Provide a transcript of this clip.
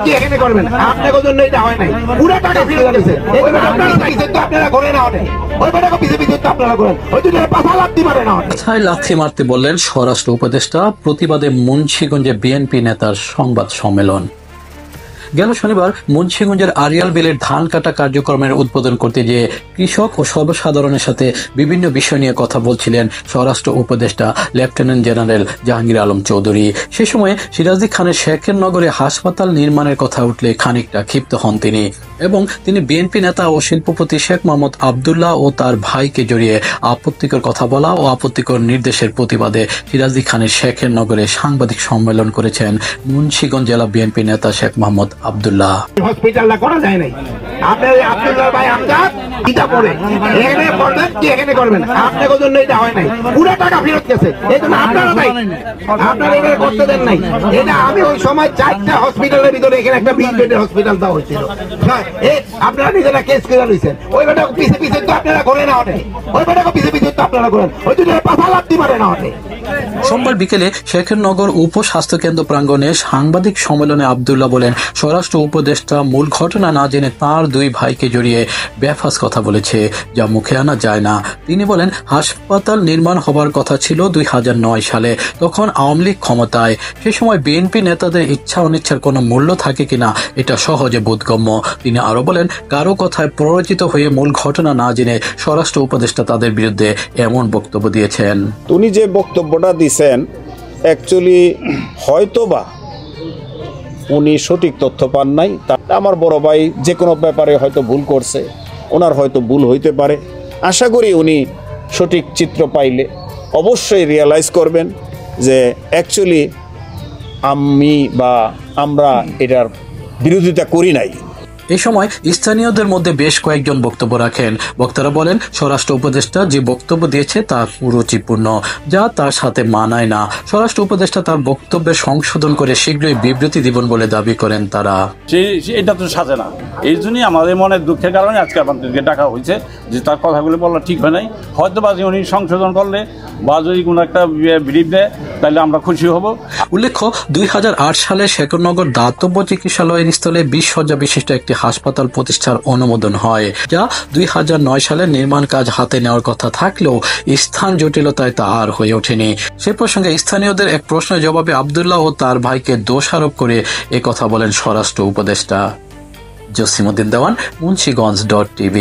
কি এখানে করবেন আপনাদের জন্য এটা হয় নাই পুরো টাকা ফিরে যাচ্ছে এগুলো আপনারা চাইছেন তো আপনারা করে না ওঠে ওই টাকা পিছে পিছে তো আপনারা করেন ওই দুটো পাছা লাথি মারে না ওঠে ছাই লাথি মারতে বললেন স্বরাষ্ট্র উপদেষ্টা। প্রতিবাদে মুন্সিগঞ্জে বিএনপি নেতার সংবাদ সম্মেলন। গেল শনিবার মুন্সিগঞ্জের আরিয়াল বিলের ধান কাটা কার্যক্রমের উদ্বোধন করতে গিয়ে কৃষক ও সর্বসাধারণের সাথে বিভিন্ন বিষয় নিয়ে কথা বলছিলেন স্বরাষ্ট্র উপদেষ্টা লেফটেন্যান্ট জেনারেল জাহাঙ্গীর আলম চৌধুরী। সে সময় সিরাজদি খানের শেখের নগরে হাসপাতাল নির্মাণের কথা উঠলে খানিকটা ক্ষিপ্ত হন তিনি এবং তিনি বিএনপি নেতা ও শিল্পপতি শেখ মোহাম্মদ আবদুল্লাহ ও তার ভাইকে জড়িয়ে আপত্তিকর কথা বলা ও আপত্তিকর নির্দেশের প্রতিবাদে সিরাজদি খানের শেখের নগরে সাংবাদিক সম্মেলন করেছেন মুন্সিগঞ্জ জেলা বিএনপি নেতা শেখ মোহাম্মদ আবদুল্লাহ। হসপিটালটা করা যায় নাই আপনাদের আব্দুল্লাহ ভাই আমজাদ এটা পড়ে এখানে করবেন কি এখানে করবেন আপনাদের জন্য এটা হয় নাই পুরো টাকা ফেরত গেছে এজন্য আপনারা নাই আপনারা এখানে করতে দেন নাই এটা আমি ওই সময় 4টা হসপিটালের ভিতরে এখানে একটা 20 বেডের হসপিটাল দেওয়া হয়েছিল আপনারা নিজেরা কেস করে লইছেন ওই বেটা পিছে পিছে তো আপনারা করে না ওঠে ওই বেটা পিছে পিছে তো আপনারা করেন ওই দুটো পাছা লাথি মারে না ওঠে। সোমবার বিকেলে শেখেরনগর উপস্বাস্থ্য কেন্দ্র প্রাঙ্গণে সাংবাদিক সম্মেলনে আবদুল্লাহ বলেন স্বরাষ্ট্র উপদেষ্টা মূল ঘটনা না জেনে তার দুই ভাইকে জড়িয়ে বেফাস কথা বলেছে, যা মুখে আনা যায় না। তিনি বলেন হাসপাতাল নির্মাণ হবার কথা ছিল 2009 সালে, তখন আওয়ামী লীগ ক্ষমতায়। সে সময় বিএনপি নেতাদের ইচ্ছা অনিচ্ছার কোনো মূল্য থাকে কিনা এটা সহজে বোধগম্য। তিনি আরো বলেন কারো কথায় প্ররোচিত হয়ে মূল ঘটনা না জেনে স্বরাষ্ট্র উপদেষ্টা তাদের বিরুদ্ধে এমন বক্তব্য দিয়েছেন। উনি যে বক্তব্যটা দিয়েছেন অ্যাকচুয়ালি হয়তোবা উনি সঠিক তথ্য পান নাই। আমার বড় ভাই যে কোনো ব্যাপারে হয়তো ভুল করছে, ওনার হয়তো ভুল হইতে পারে। আশা করি উনি সঠিক চিত্র পাইলে অবশ্যই রিয়ালাইজ করবেন যে অ্যাকচুয়ালি আমরা এটার বিরোধিতা করি নাই। এই সময় স্থানীয়দের মধ্যে বেশ কয়েকজন বক্তব্য রাখেন। বক্তারা বলেন স্বরাষ্ট্র উপদেষ্টা যে বক্তব্য দিয়েছে তা কুরুচিপূর্ণ, যা তার সাথে মানায় না। স্বরাষ্ট্র উপদেষ্টা তার বক্তব্যের সংশোধন করে শীঘ্রই বিবৃতি দিবেন বলে দাবি করেন তারা। এটা তো সাজে না, এই জন্যই আমাদের মনের দুঃখের কারণে আজকে আপনাদেরকে ডাকা হয়েছে যে তার কথাগুলো বলা ঠিক হয় নাই। হয়তো বা উনি সংশোধন করলে বা যদি কোনো একটা ব্রিফ দেয় তাহলে আমরা খুশি হব। উল্লেখ্য 2008 সালে শেখরনগর দাতব্য চিকিৎসালয়ের স্থলে 20 শয্যা বিশিষ্ট একটি হাসপাতাল প্রতিষ্ঠার অনুমোদন হয়, যা 2009 সালে নির্মাণ কাজ হাতে নেওয়ার কথা থাকলেও স্থান জটিলতায় তা আর হয়ে ওঠেনি। সে প্রসঙ্গে স্থানীয়দের এক প্রশ্নের জবাবে আবদুল্লাহ ও তার ভাইকে দোষারোপ করে একথা বলেন স্বরাষ্ট্র উপদেষ্টা। জসিমউদ্দিন দেওয়ান, মুন্সিগঞ্জ.tv।